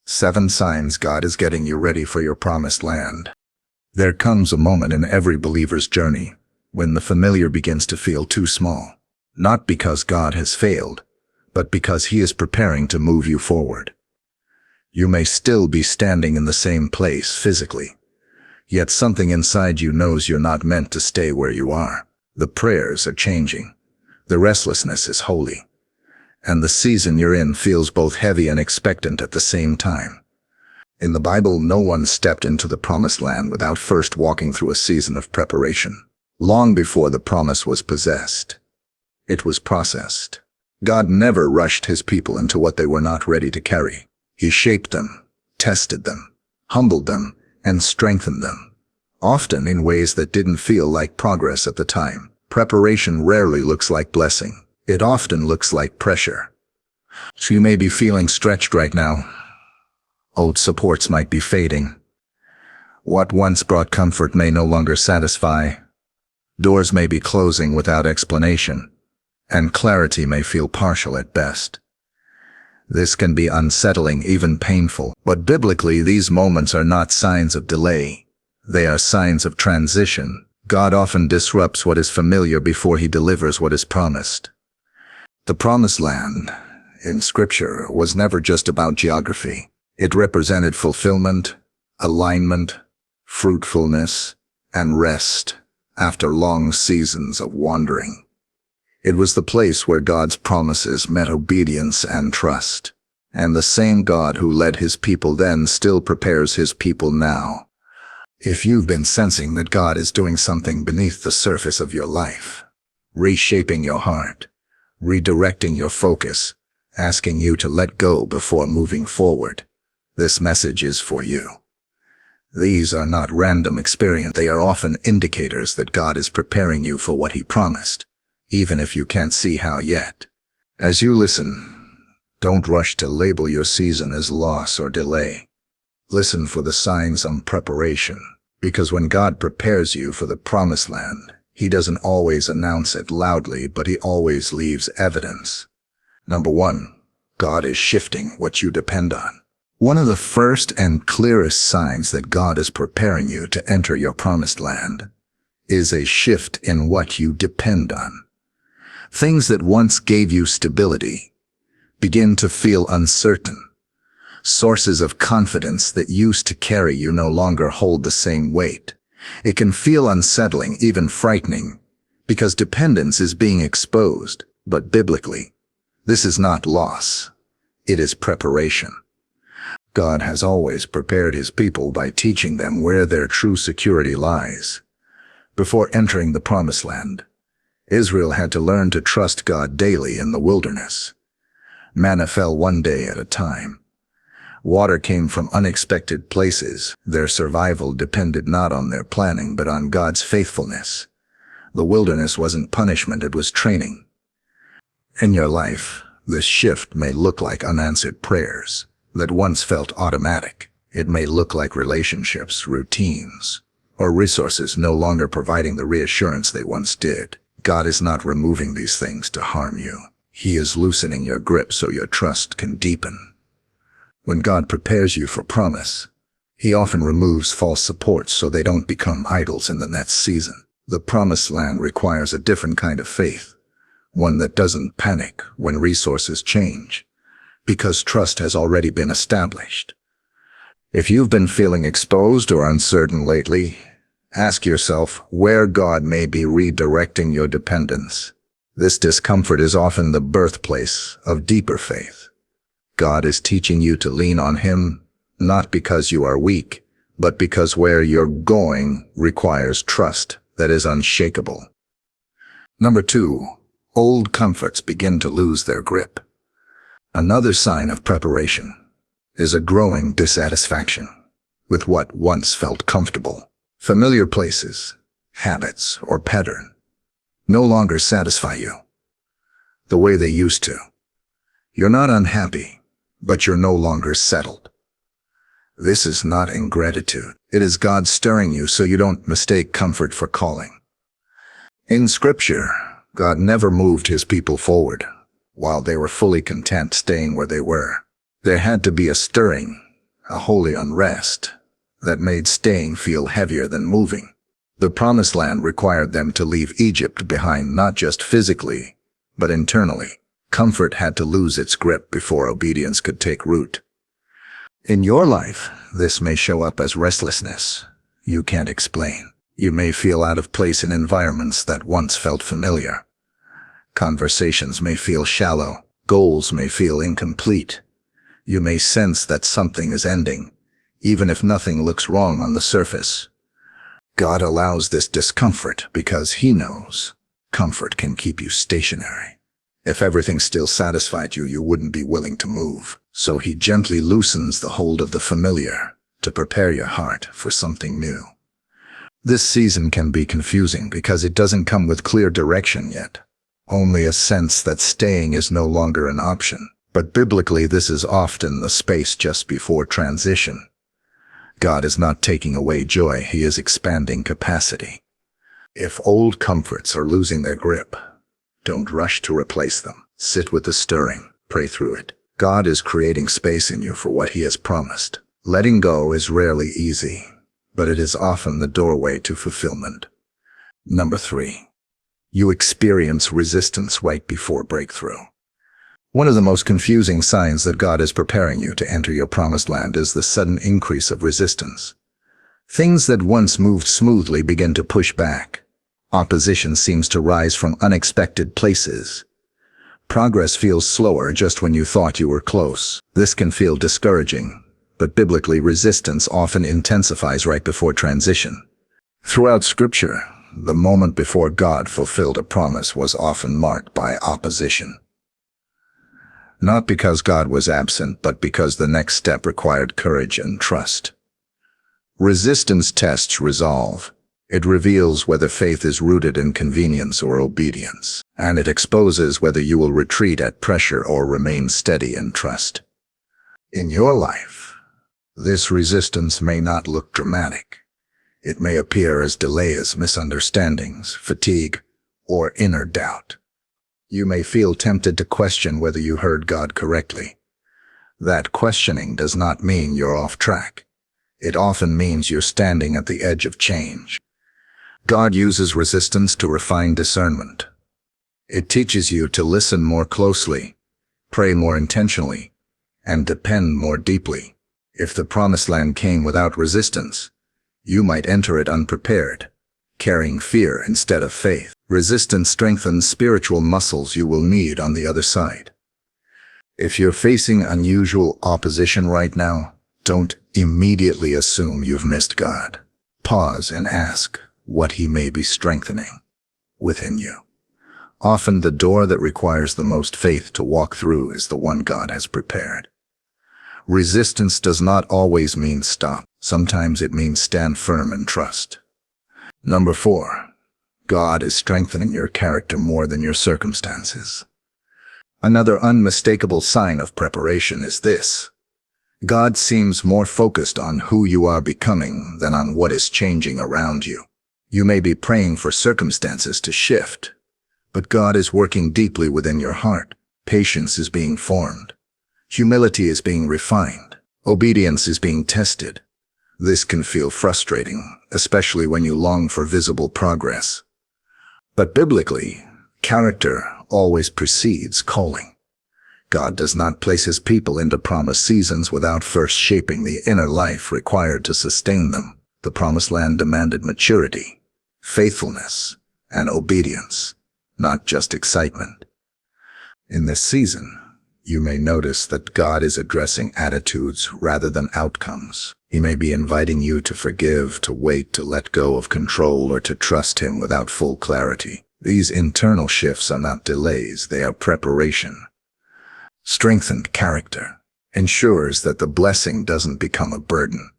7 signs God is getting you ready for your promised land. There comes a moment in every believer's journey when the familiar begins to feel too small, not because God has failed, but because He is preparing to move you forward. You may still be standing in the same place physically, yet something inside you knows you're not meant to stay where you are. The prayers are changing, the restlessness is holy, and the season you're in feels both heavy and expectant at the same time. In the Bible, no one stepped into the promised land without first walking through a season of preparation. Long before the promise was possessed, it was processed. God never rushed His people into what they were not ready to carry. He shaped them, tested them, humbled them, and strengthened them, often in ways that didn't feel like progress at the time. Preparation rarely looks like blessing. It often looks like pressure. So you may be feeling stretched right now. Old supports might be fading. What once brought comfort may no longer satisfy. Doors may be closing without explanation, and clarity may feel partial at best. This can be unsettling, even painful, but biblically these moments are not signs of delay. They are signs of transition. God often disrupts what is familiar before He delivers what is promised. The promised land in Scripture was never just about geography. It represented fulfillment, alignment, fruitfulness, and rest after long seasons of wandering. It was the place where God's promises met obedience and trust. And the same God who led His people then still prepares His people now. If you've been sensing that God is doing something beneath the surface of your life, reshaping your heart, redirecting your focus, asking you to let go before moving forward, this message is for you. These are not random experiences. They are often indicators that God is preparing you for what He promised, even if you can't see how yet. As you listen, don't rush to label your season as loss or delay. Listen for the signs of preparation, because when God prepares you for the promised land, He doesn't always announce it loudly, but He always leaves evidence. Number 1, God is shifting what you depend on. One of the first and clearest signs that God is preparing you to enter your promised land is a shift in what you depend on. Things that once gave you stability begin to feel uncertain. Sources of confidence that used to carry you no longer hold the same weight. It can feel unsettling, even frightening, because dependence is being exposed. But biblically, this is not loss. It is preparation. God has always prepared His people by teaching them where their true security lies. Before entering the promised land, Israel had to learn to trust God daily in the wilderness. Manna fell one day at a time. Water came from unexpected places. Their survival depended not on their planning, but on God's faithfulness. The wilderness wasn't punishment, it was training. In your life, this shift may look like unanswered prayers that once felt automatic. It may look like relationships, routines, or resources no longer providing the reassurance they once did. God is not removing these things to harm you. He is loosening your grip so your trust can deepen. When God prepares you for promise, He often removes false supports so they don't become idols in the next season. The promised land requires a different kind of faith, one that doesn't panic when resources change, because trust has already been established. If you've been feeling exposed or uncertain lately, ask yourself where God may be redirecting your dependence. This discomfort is often the birthplace of deeper faith. God is teaching you to lean on Him, not because you are weak, but because where you're going requires trust that is unshakable. Number 2, old comforts begin to lose their grip. Another sign of preparation is a growing dissatisfaction with what once felt comfortable. Familiar places, habits, or pattern no longer satisfy you the way they used to. You're not unhappy, but you're no longer settled. This is not ingratitude. It is God stirring you so you don't mistake comfort for calling. In Scripture, God never moved His people forward while they were fully content staying where they were. There had to be a stirring, a holy unrest that made staying feel heavier than moving. The Promised Land required them to leave Egypt behind, not just physically, but internally. Comfort had to lose its grip before obedience could take root. In your life, this may show up as restlessness you can't explain. You may feel out of place in environments that once felt familiar. Conversations may feel shallow. Goals may feel incomplete. You may sense that something is ending, even if nothing looks wrong on the surface. God allows this discomfort because He knows comfort can keep you stationary. If everything still satisfied you, you wouldn't be willing to move. So He gently loosens the hold of the familiar to prepare your heart for something new. This season can be confusing because it doesn't come with clear direction yet. Only a sense that staying is no longer an option. But biblically, this is often the space just before transition. God is not taking away joy, He is expanding capacity. If old comforts are losing their grip, don't rush to replace them. Sit with the stirring, pray through it. God is creating space in you for what He has promised. Letting go is rarely easy, but it is often the doorway to fulfillment. Number 3. You experience resistance right before breakthrough. One of the most confusing signs that God is preparing you to enter your promised land is the sudden increase of resistance. Things that once moved smoothly begin to push back. Opposition seems to rise from unexpected places. Progress feels slower just when you thought you were close. This can feel discouraging, but biblically, resistance often intensifies right before transition. Throughout Scripture, the moment before God fulfilled a promise was often marked by opposition. Not because God was absent, but because the next step required courage and trust. Resistance tests resolve. It reveals whether faith is rooted in convenience or obedience, and it exposes whether you will retreat at pressure or remain steady in trust. In your life, this resistance may not look dramatic. It may appear as delays, misunderstandings, fatigue, or inner doubt. You may feel tempted to question whether you heard God correctly. That questioning does not mean you're off track. It often means you're standing at the edge of change. God uses resistance to refine discernment. It teaches you to listen more closely, pray more intentionally, and depend more deeply. If the promised land came without resistance, you might enter it unprepared, carrying fear instead of faith. Resistance strengthens spiritual muscles you will need on the other side. If you're facing unusual opposition right now, don't immediately assume you've missed God. Pause and ask what He may be strengthening within you. Often the door that requires the most faith to walk through is the one God has prepared. Resistance does not always mean stop. Sometimes it means stand firm and trust. Number 4. God is strengthening your character more than your circumstances. Another unmistakable sign of preparation is this. God seems more focused on who you are becoming than on what is changing around you. You may be praying for circumstances to shift, but God is working deeply within your heart. Patience is being formed. Humility is being refined. Obedience is being tested. This can feel frustrating, especially when you long for visible progress. But biblically, character always precedes calling. God does not place His people into promised seasons without first shaping the inner life required to sustain them. The promised land demanded maturity, faithfulness, and obedience, not just excitement. In this season, you may notice that God is addressing attitudes rather than outcomes. He may be inviting you to forgive, to wait, to let go of control, or to trust Him without full clarity. These internal shifts are not delays, they are preparation. Strengthened character ensures that the blessing doesn't become a burden.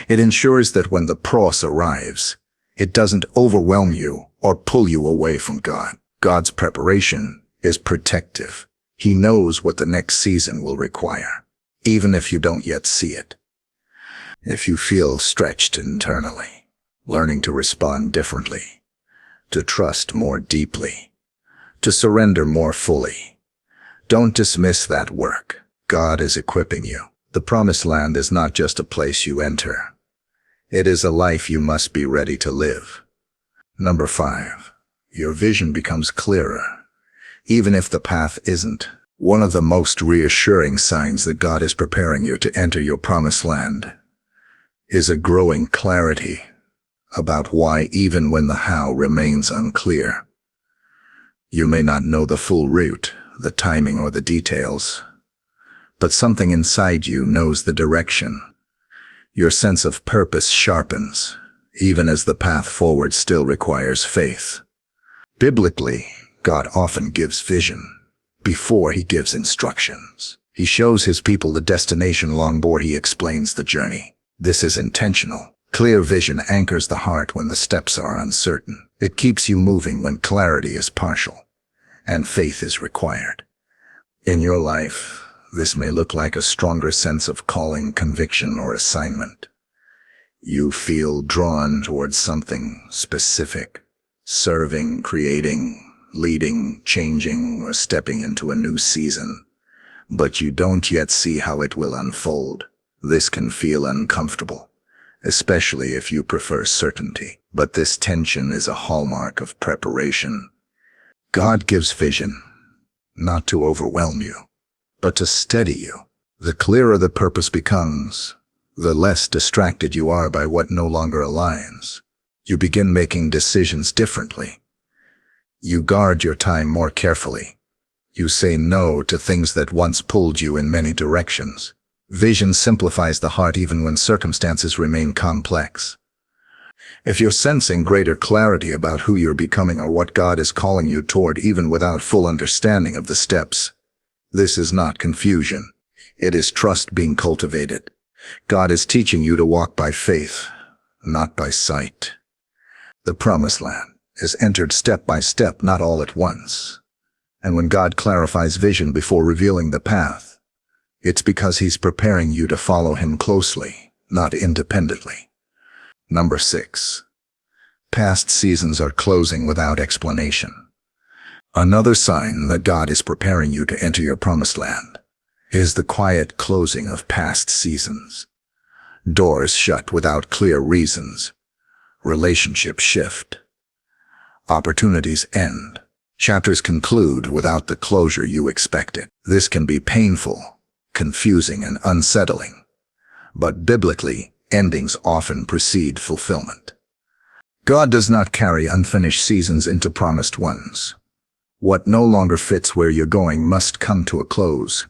It ensures that when the cross arrives, it doesn't overwhelm you or pull you away from God. God's preparation is protective. He knows what the next season will require, even if you don't yet see it. If you feel stretched internally, learning to respond differently, to trust more deeply, to surrender more fully, don't dismiss that work. God is equipping you. The promised land is not just a place you enter. It is a life you must be ready to live. Number 5. Your vision becomes clearer, even if the path isn't. One of the most reassuring signs that God is preparing you to enter your promised land is a growing clarity about why, even when the how remains unclear. You may not know the full route, the timing, or the details, but something inside you knows the direction. Your sense of purpose sharpens, even as the path forward still requires faith. Biblically, God often gives vision before he gives instructions. He shows his people the destination long before he explains the journey. This is intentional. Clear vision anchors the heart when the steps are uncertain. It keeps you moving when clarity is partial and faith is required. In your life, this may look like a stronger sense of calling, conviction, or assignment. You feel drawn towards something specific, serving, creating, leading, changing, or stepping into a new season, but you don't yet see how it will unfold. This can feel uncomfortable, especially if you prefer certainty, but this tension is a hallmark of preparation. God gives vision, not to overwhelm you, but to steady you. The clearer the purpose becomes, the less distracted you are by what no longer aligns. You begin making decisions differently. You guard your time more carefully. You say no to things that once pulled you in many directions. Vision simplifies the heart even when circumstances remain complex. If you're sensing greater clarity about who you're becoming or what God is calling you toward even without full understanding of the steps, this is not confusion. It is trust being cultivated. God is teaching you to walk by faith, not by sight. The promised land is entered step by step, not all at once. And when God clarifies vision before revealing the path, it's because he's preparing you to follow him closely, not independently. Number 6. Past seasons are closing without explanation. Another sign that God is preparing you to enter your promised land is the quiet closing of past seasons. Doors shut without clear reasons. Relationships shift. Opportunities end. Chapters conclude without the closure you expected. This can be painful, confusing, and unsettling. But biblically, endings often precede fulfillment. God does not carry unfinished seasons into promised ones. What no longer fits where you're going must come to a close,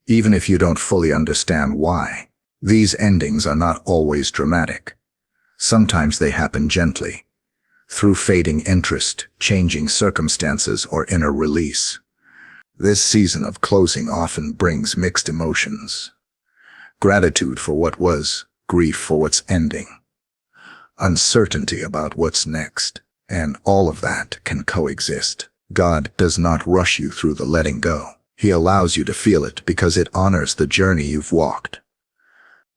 even if you don't fully understand why. These endings are not always dramatic. Sometimes they happen gently, through fading interest, changing circumstances, or inner release. This season of closing often brings mixed emotions. Gratitude for what was, grief for what's ending, uncertainty about what's next, and all of that can coexist. God does not rush you through the letting go. He allows you to feel it because it honors the journey you've walked.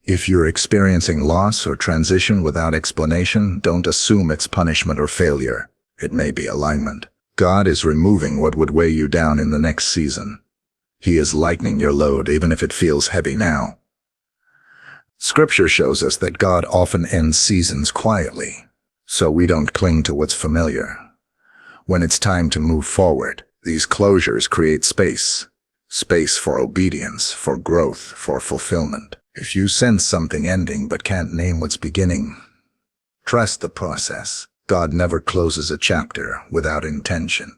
If you're experiencing loss or transition without explanation, don't assume it's punishment or failure. It may be alignment. God is removing what would weigh you down in the next season. He is lightening your load even if it feels heavy now. Scripture shows us that God often ends seasons quietly, so we don't cling to what's familiar. When it's time to move forward, these closures create space. Space for obedience, for growth, for fulfillment. If you sense something ending but can't name what's beginning, trust the process. God never closes a chapter without intention.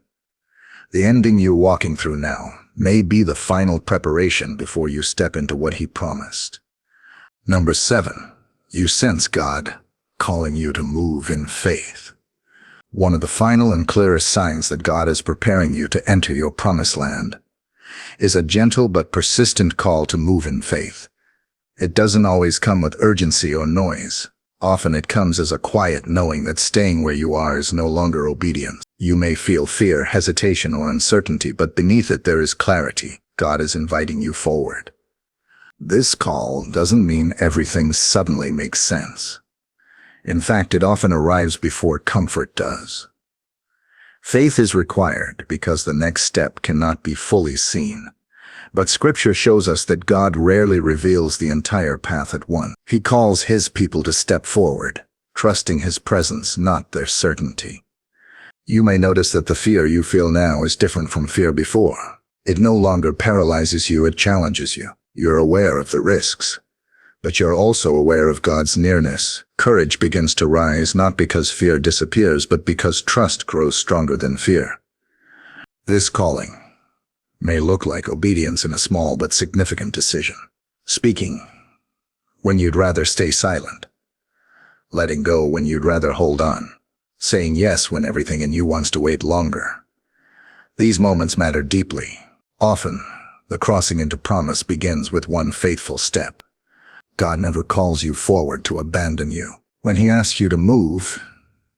The ending you're walking through now may be the final preparation before you step into what he promised. Number 7. You sense God calling you to move in faith. One of the final and clearest signs that God is preparing you to enter your promised land is a gentle but persistent call to move in faith. It doesn't always come with urgency or noise. Often it comes as a quiet knowing that staying where you are is no longer obedience. You may feel fear, hesitation, or uncertainty, but beneath it there is clarity. God is inviting you forward. This call doesn't mean everything suddenly makes sense. In fact, it often arrives before comfort does. Faith is required because the next step cannot be fully seen, But Scripture shows us that God rarely reveals the entire path at once. He calls His people to step forward, trusting His presence, not their certainty. You may notice that the fear you feel now is different from fear before. It no longer paralyzes you, it challenges you. You're aware of the risks, but you're also aware of God's nearness. Courage begins to rise not because fear disappears, but because trust grows stronger than fear. This calling may look like obedience in a small but significant decision. Speaking when you'd rather stay silent. Letting go when you'd rather hold on. Saying yes when everything in you wants to wait longer. These moments matter deeply. Often, the crossing into promise begins with one faithful step. God never calls you forward to abandon you. When He asks you to move,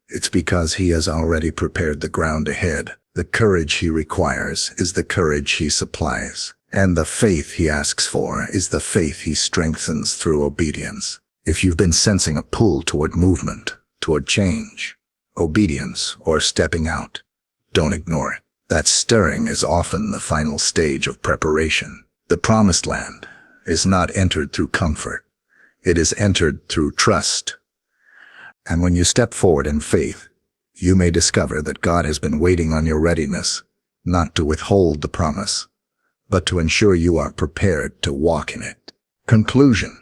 it's because He has already prepared the ground ahead. The courage He requires is the courage He supplies, and the faith He asks for is the faith He strengthens through obedience. If you've been sensing a pull toward movement, toward change, obedience, or stepping out, don't ignore it. That stirring is often the final stage of preparation. The promised land is not entered through comfort. It is entered through trust. And when you step forward in faith, you may discover that God has been waiting on your readiness, not to withhold the promise, but to ensure you are prepared to walk in it. Conclusion.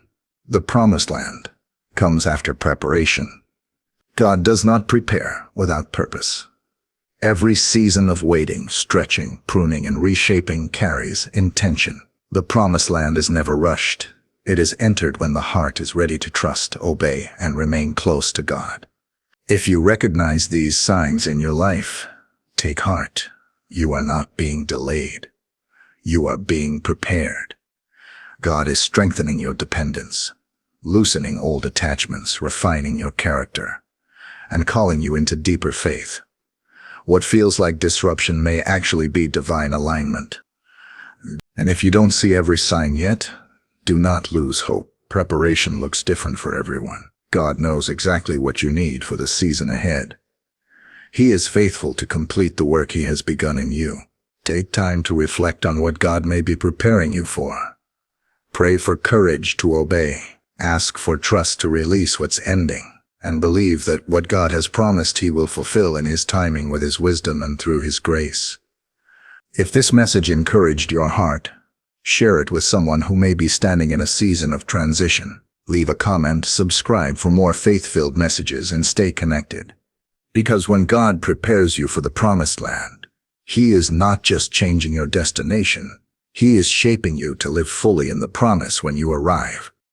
The promised land comes after preparation. God does not prepare without purpose. Every season of waiting, stretching, pruning, and reshaping carries intention. The promised land is never rushed. It is entered when the heart is ready to trust, obey, and remain close to God. If you recognize these signs in your life, take heart. You are not being delayed. You are being prepared. God is strengthening your dependence, loosening old attachments, refining your character, and calling you into deeper faith. What feels like disruption may actually be divine alignment. And if you don't see every sign yet, do not lose hope. Preparation looks different for everyone. God knows exactly what you need for the season ahead. He is faithful to complete the work He has begun in you. Take time to reflect on what God may be preparing you for. Pray for courage to obey. Ask for trust to release what's ending. And believe that what God has promised He will fulfill in His timing with His wisdom and through His grace. If this message encouraged your heart, share it with someone who may be standing in a season of transition. Leave a comment, subscribe for more faith-filled messages, and stay connected. Because when God prepares you for the promised land, He is not just changing your destination. He is shaping you to live fully in the promise when you arrive.